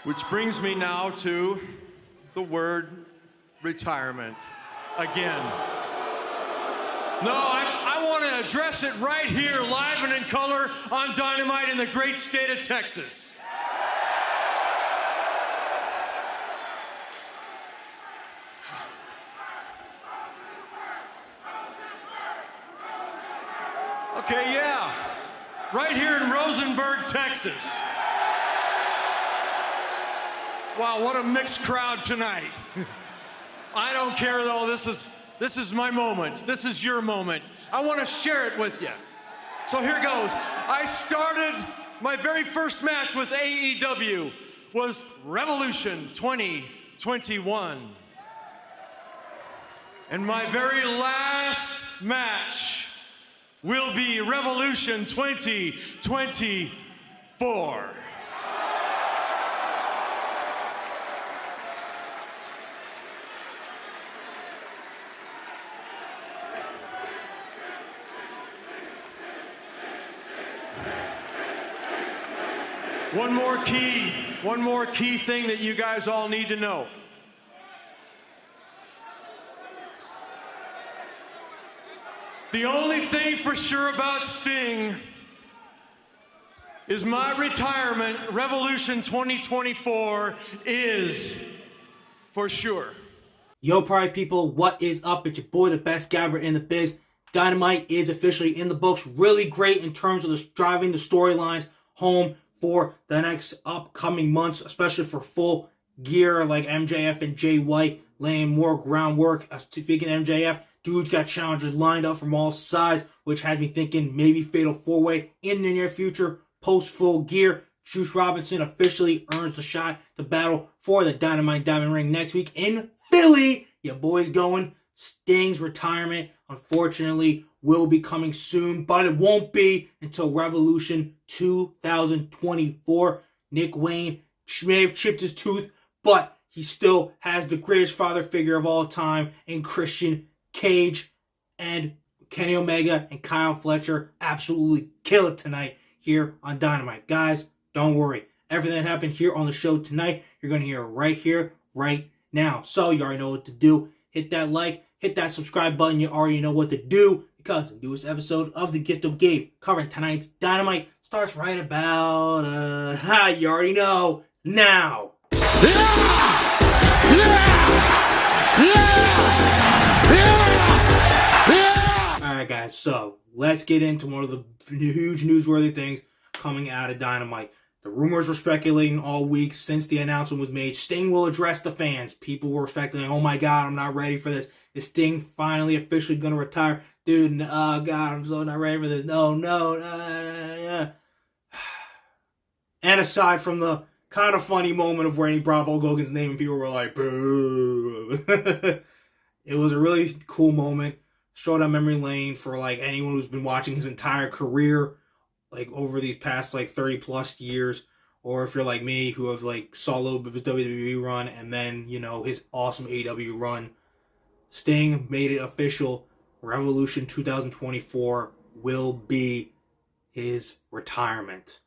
Which brings me now to the word retirement again. No, I want to address it right here, live and in color on Dynamite in the great state of Texas. Okay, yeah, right here in Rosenberg, Texas. Wow, what a mixed crowd tonight. I don't care though, this is my moment. This is your moment. I want to share it with you. So here goes. I started, my very first match with AEW was Revolution 2021. And my very last match will be Revolution 2024. One more key thing that you guys all need to know. The only thing for sure about Sting is my retirement, Revolution 2024, is for sure. Yo, party people, what is up? It's your boy, the best gabber in the biz. Dynamite is officially in the books. Really great in terms of driving the storylines home for the next upcoming months, especially for Full Gear like MJF and Jay White, laying more groundwork. Speaking of MJF, dude's got challengers lined up from all sides, which has me thinking maybe Fatal 4-Way in the near future. Post Full Gear, Juice Robinson officially earns the shot to battle for the Dynamite Diamond Ring next week in Philly. Your boy's going. Sting's retirement, unfortunately, will be coming soon, but it won't be until Revolution 2024. Nick Wayne may have chipped his tooth, but he still has the greatest father figure of all time in Christian Cage, and Kenny Omega and Kyle Fletcher absolutely kill it tonight here on Dynamite. Guys, don't worry. Everything that happened here on the show tonight, you're going to hear right here, right now. So you already know what to do. Hit that like, hit that subscribe button. You already know what to do, because the newest episode of The Gift of Gabe, covering tonight's Dynamite, starts right about, you already know, now. Alright guys, so let's get into one of the huge newsworthy things coming out of Dynamite. The rumors were speculating all week since the announcement was made. Sting will address the fans. People were speculating, oh my god, I'm not ready for this. Is Sting finally officially going to retire? Dude, oh god, I'm so not ready for this. No. And aside from the kind of funny moment of when he brought up Hulk Hogan's name and people were like, boo. It was a really cool moment. Strode down memory lane for like anyone who's been watching his entire career, like over these past like 30 plus years, or if you're like me who have like saw a little bit of his WWE run and then, you know, his awesome AEW run. Sting made it official. Revolution 2024 will be his retirement.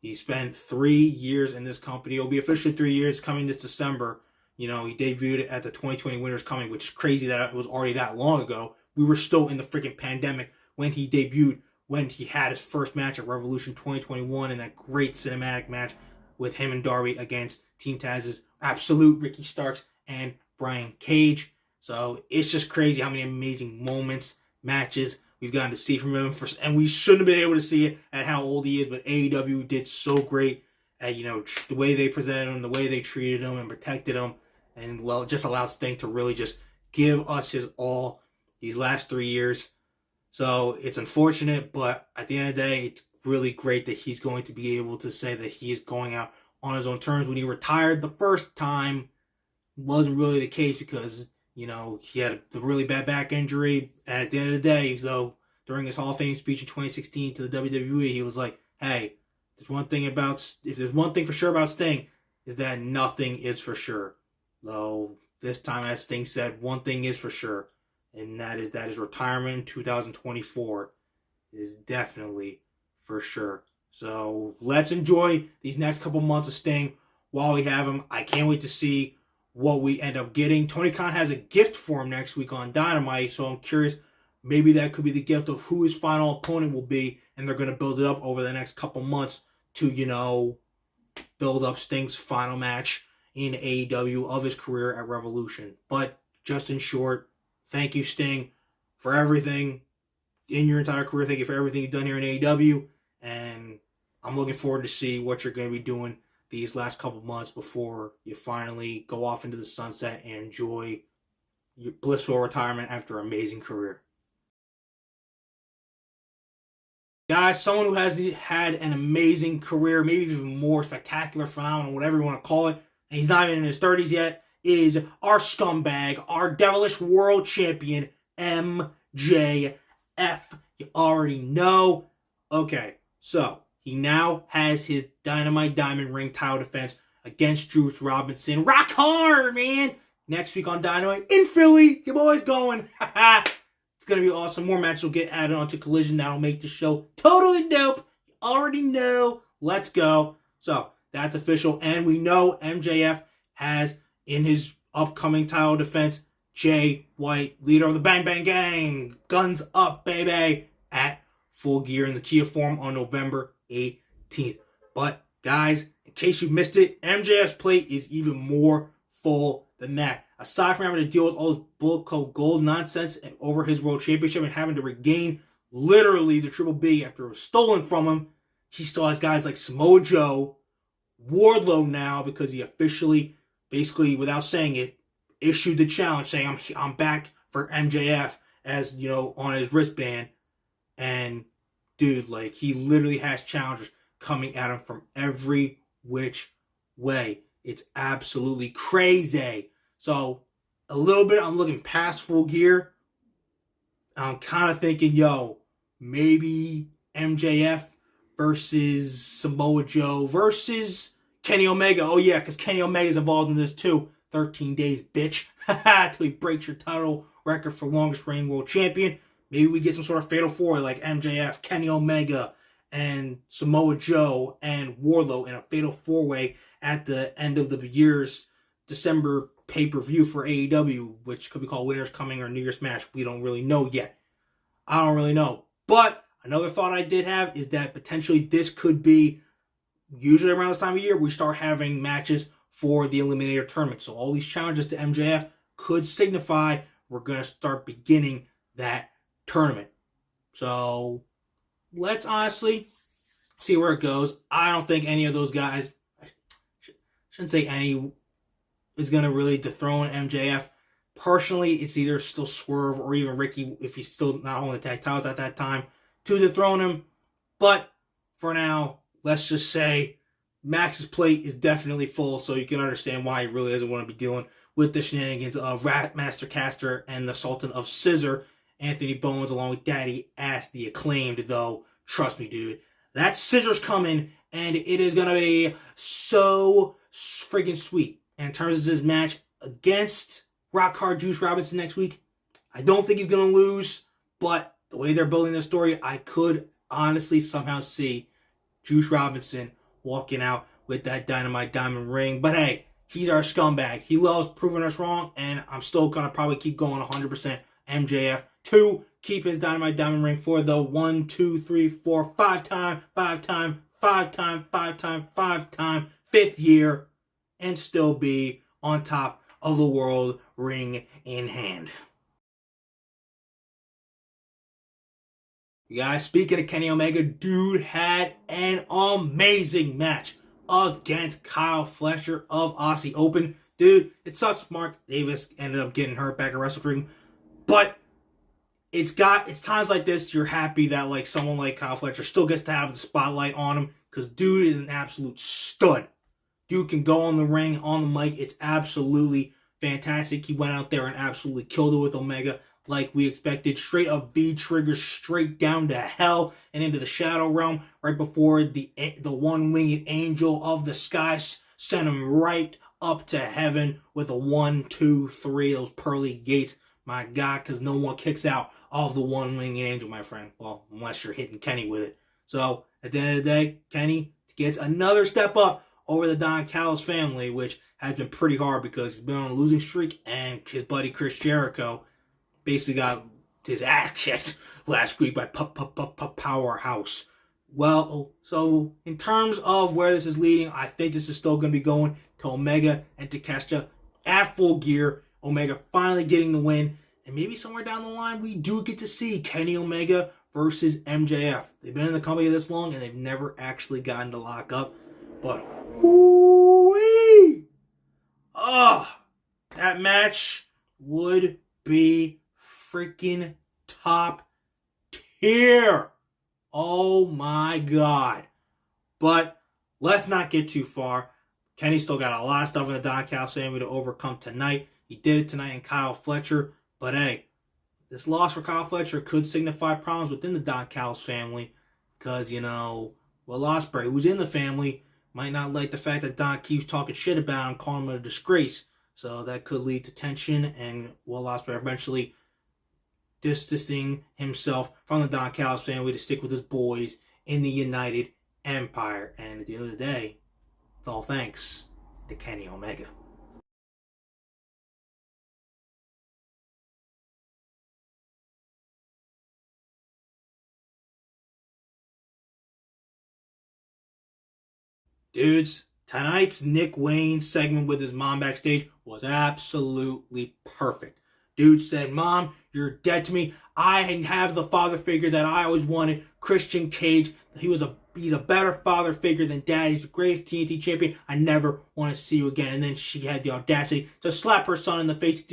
He spent 3 years in this company. It'll be officially 3 years coming this December. You know, he debuted at the 2020 Winners Coming, which is crazy that it was already that long ago. We were still in the freaking pandemic when he debuted, when he had his first match at Revolution 2021 in that great cinematic match with him and Darby against Team Taz's absolute Ricky Starks and Brian Cage. So it's just crazy how many amazing moments, matches we've gotten to see from him. And we shouldn't have been able to see it at how old he is, but AEW did so great at, you know, the way they presented him, the way they treated him and protected him, and well, just allowed Sting to really just give us his all these last 3 years. So it's unfortunate, but at the end of the day, it's really great that he's going to be able to say that he is going out on his own terms. When he retired the first time, wasn't really the case because, you know, he had a really bad back injury. And at the end of the day, though, during his Hall of Fame speech in 2016 to the WWE, he was like, hey, if there's one thing for sure about Sting, is that nothing is for sure. Though this time, as Sting said, one thing is for sure, and that is his retirement in 2024 is definitely for sure. So let's enjoy these next couple months of Sting while we have him. I can't wait to see what we end up getting. Tony Khan has a gift for him next week on Dynamite, so I'm curious. Maybe that could be the gift of who his final opponent will be, and they're going to build it up over the next couple months to, build up Sting's final match in AEW of his career at Revolution. But just in short, thank you, Sting, for everything in your entire career. Thank you for everything you've done here in AEW, and I'm looking forward to see what you're going to be doing these last couple months before you finally go off into the sunset and enjoy your blissful retirement after an amazing career. Guys, someone who has had an amazing career, maybe even more spectacular, phenomenal, whatever you want to call it, and he's not even in his 30s yet, is our scumbag, our devilish world champion, MJF. You already know. Okay, so he now has his Dynamite Diamond Ring title defense against Juice Robinson. Rock hard, man! Next week on Dynamite in Philly. Your boy's going. It's going to be awesome. More matches will get added onto Collision. That'll make the show totally dope. You already know. Let's go. So, that's official. And we know MJF has, in his upcoming title defense, Jay White, leader of the Bang Bang Gang. Guns up, baby. At Full Gear in the Kia Forum on November 18th. But, guys, in case you missed it, MJF's plate is even more full than that. Aside from having to deal with all this Bullet Club Gold nonsense and over his World Championship and having to regain literally the Triple B after it was stolen from him, he still has guys like Samoa Joe, Wardlow now, because he officially, basically without saying it, issued the challenge saying I'm back for MJF as, on his wristband. And dude, like, he literally has challengers coming at him from every which way. It's absolutely crazy. So, a little bit, I'm looking past Full Gear. I'm kind of thinking, maybe MJF versus Samoa Joe versus Kenny Omega. Oh, yeah, because Kenny Omega's involved in this too. 13 days, bitch. Till he breaks your title record for longest reigning world champion. Maybe we get some sort of fatal four like MJF, Kenny Omega, and Samoa Joe and Wardlow in a fatal four-way at the end of the year's December pay-per-view for AEW, which could be called Winter's Coming or New Year's Match. We don't really know yet. I don't really know. But another thought I did have is that potentially this could be, usually around this time of year, we start having matches for the Eliminator Tournament. So all these challenges to MJF could signify we're going to start beginning that tournament. So let's honestly see where it goes. I don't think any of those guys, I shouldn't say any, is going to really dethrone MJF. Personally, it's either still Swerve or even Ricky, if he's still not holding the tag titles at that time, to dethrone him. But for now, let's just say Max's plate is definitely full, so you can understand why he really doesn't want to be dealing with the shenanigans of Master Caster and the Sultan of Scissor, Anthony Bowens, along with Daddy Ass, the Acclaimed, though. Trust me, dude. That Scissor's coming, and it is going to be so friggin' sweet. And in terms of his match against Rock Hard Juice Robinson next week, I don't think he's going to lose, but the way they're building this story, I could honestly somehow see Juice Robinson walking out with that Dynamite Diamond Ring. But hey, he's our scumbag. He loves proving us wrong, and I'm still going to probably keep going 100% MJF to keep his Dynamite Diamond Ring for the 1, 2, 3, 4, 5-time, 5-time, 5-time, 5-time, 5-time, 5th year, and still be on top of the world, ring in hand. You guys, speaking of Kenny Omega, dude had an amazing match against Kyle Fletcher of Aussie Open. Dude, it sucks Mark Davis ended up getting hurt back at Wrestle Dream, but it's times like this you're happy that like someone like Kyle Fletcher still gets to have the spotlight on him, because dude is an absolute stud. Dude can go on the ring, on the mic. It's absolutely fantastic. He went out there and absolutely killed it with Omega like we expected. Straight up V-trigger, straight down to hell and into the Shadow Realm right before the one-winged angel of the skies sent him right up to heaven with a 1, 2, 3, those pearly gates. My God, because no one kicks out of the one-winged angel, my friend. Well, unless you're hitting Kenny with it. So, at the end of the day, Kenny gets another step up over the Don Callis family, which has been pretty hard because he's been on a losing streak, and his buddy Chris Jericho basically got his ass kicked last week by Powerhouse. Well, so in terms of where this is leading, I think this is still going to be going to Omega and Takeshita at Full Gear. Omega finally getting the win. And maybe somewhere down the line, we do get to see Kenny Omega versus MJF. They've been in the company this long, and they've never actually gotten to lock up. But, whoo-wee! That match would be freaking top tier. Oh my God. But let's not get too far. Kenny still got a lot of stuff in the Don Callis family to overcome tonight. He did it tonight in Kyle Fletcher. But hey, this loss for Kyle Fletcher could signify problems within the Don Callis family. Because, Will Ospreay, who's in the family, might not like the fact that Don keeps talking shit about him, calling him a disgrace. So that could lead to tension, and Will Ospreay eventually distancing himself from the Don Callis family to stick with his boys in the United Empire. And at the end of the day, it's all thanks to Kenny Omega. Dudes, tonight's Nick Wayne segment with his mom backstage was absolutely perfect. Dude said, "Mom, you're dead to me. I have the father figure that I always wanted, Christian Cage. He's a better father figure than Dad. He's the greatest TNT champion. I never want to see you again." And then she had the audacity to slap her son in the face.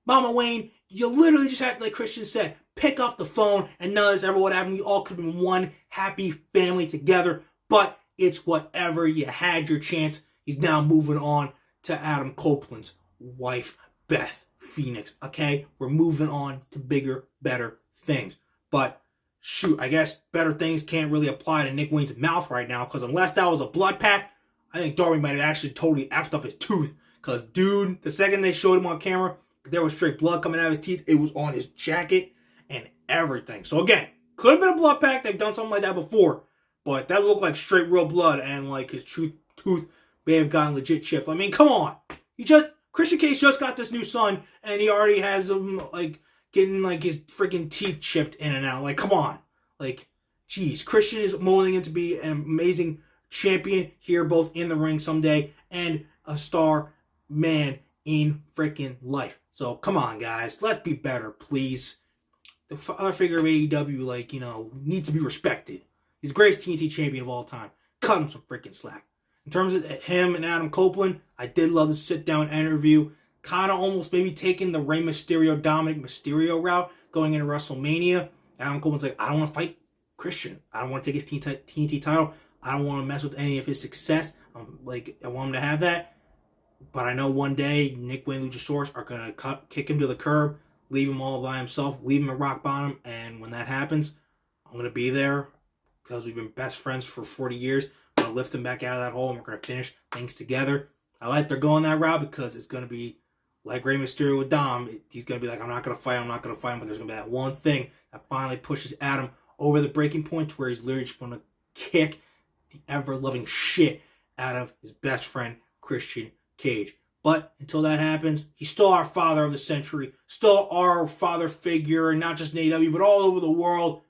Mama Wayne, you literally just had, like Christian said, pick up the phone, and none of this ever would happen. We all could have been one happy family together. But it's whatever. You had your chance. He's now moving on to Adam Copeland's wife, Beth Phoenix. Okay? We're moving on to bigger, better things. But shoot, I guess better things can't really apply to Nick Wayne's mouth right now, because unless that was a blood pact, I think Darby might have actually totally effed up his tooth. Because, dude, the second they showed him on camera, there was straight blood coming out of his teeth. It was on his jacket and everything. So, again, could have been a blood pact. They've done something like that before. But that looked like straight real blood, and like his tooth may have gotten legit chipped. I mean, come on. Christian Cage just got this new son, and he already has him like getting like his freaking teeth chipped in and out. Like, come on. Like, geez, Christian is molding into be an amazing champion here, both in the ring someday and a star man in freaking life. So come on, guys, let's be better, please. The father figure of AEW, needs to be respected. He's the greatest TNT champion of all time. Cut him some freaking slack. In terms of him and Adam Copeland, I did love the sit-down interview. Kind of almost maybe taking the Rey Mysterio, Dominic Mysterio route going into WrestleMania. Adam Copeland's like, I don't want to fight Christian. I don't want to take his TNT title. I don't want to mess with any of his success. I want him to have that. But I know one day Nick Wayne Luchasaurus are going to kick him to the curb, leave him all by himself, leave him at rock bottom. And when that happens, I'm going to be there. Because we've been best friends for 40 years. I'm going to lift him back out of that hole, and we're going to finish things together. I like they're going that route because it's going to be like Rey Mysterio with Dom. He's going to be like, I'm not going to fight him, but there's going to be that one thing that finally pushes Adam over the breaking point to where he's literally just going to kick the ever-loving shit out of his best friend, Christian Cage. But until that happens, he's still our father of the century, still our father figure, and not just in AEW, but all over the world.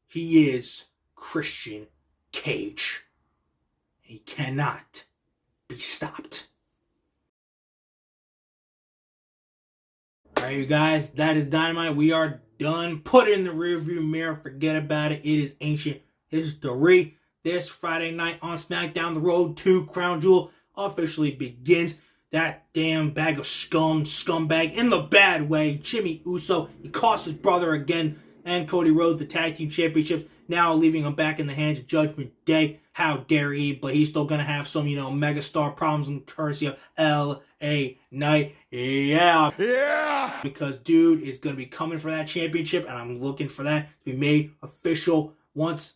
He is Christian Cage. He cannot be stopped. Alright, you guys, that is Dynamite. We are done. Put it in the rearview mirror. Forget about it. It is ancient history. This Friday night on SmackDown, the road to Crown Jewel officially begins. That damn bag of scumbag, in the bad way, Jimmy Uso, he cost his brother again, and Cody Rhodes the tag team championships, now leaving him back in the hands of Judgment Day. How dare he? But he's still going to have some, megastar problems in courtesy of L.A. Knight. Yeah. Because dude is going to be coming for that championship, and I'm looking for that to be made official once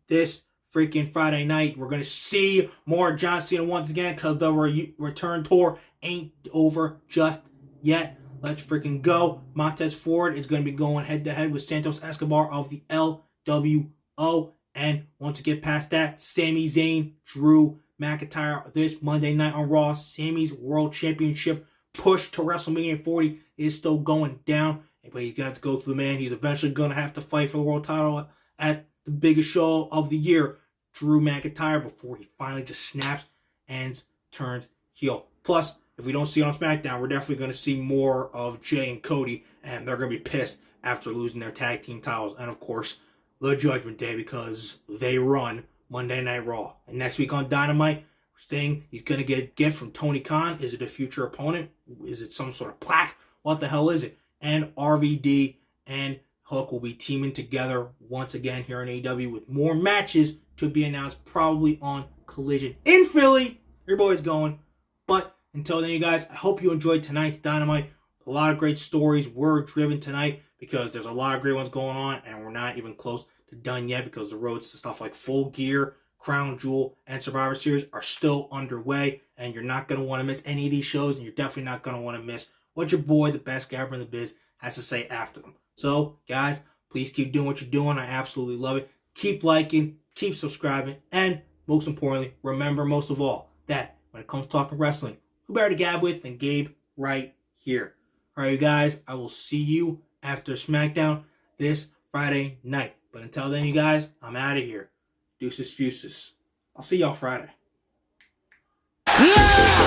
this freaking Friday night. We're going to see more John Cena once again because the return tour ain't over just yet. Let's freaking go. Montez Ford is going to be going head-to-head with Santos Escobar of the LWO. And once we get past that, Sami Zayn, Drew McIntyre this Monday night on Raw. Sammy's World Championship push to WrestleMania 40 is still going down. But he's going to have to go through the man. He's eventually going to have to fight for the world title at the biggest show of the year, Drew McIntyre, before he finally just snaps and turns heel. Plus, if we don't see it on SmackDown, we're definitely going to see more of Jay and Cody, and they're going to be pissed after losing their tag team titles. And, of course, the Judgment Day, because they run Monday Night Raw. And next week on Dynamite, we're saying he's going to get a gift from Tony Khan. Is it a future opponent? Is it some sort of plaque? What the hell is it? And RVD and Hook will be teaming together once again here in AEW with more matches to be announced probably on Collision in Philly. Your boy's going. But until then, you guys, I hope you enjoyed tonight's Dynamite. A lot of great stories were driven tonight because there's a lot of great ones going on, and we're not even close to done yet because the roads to stuff like Full Gear, Crown Jewel, and Survivor Series are still underway, and you're not going to want to miss any of these shows, and you're definitely not going to want to miss what your boy, the best guy in the biz, has to say after them. So, guys, please keep doing what you're doing. I absolutely love it. Keep liking, keep subscribing, and most importantly, remember most of all that when it comes to talking wrestling, who better to gab with than Gabe right here. All right, you guys, I will see you after SmackDown this Friday night. But until then, you guys, I'm out of here. Deuces, Fuses. I'll see y'all Friday. Yeah!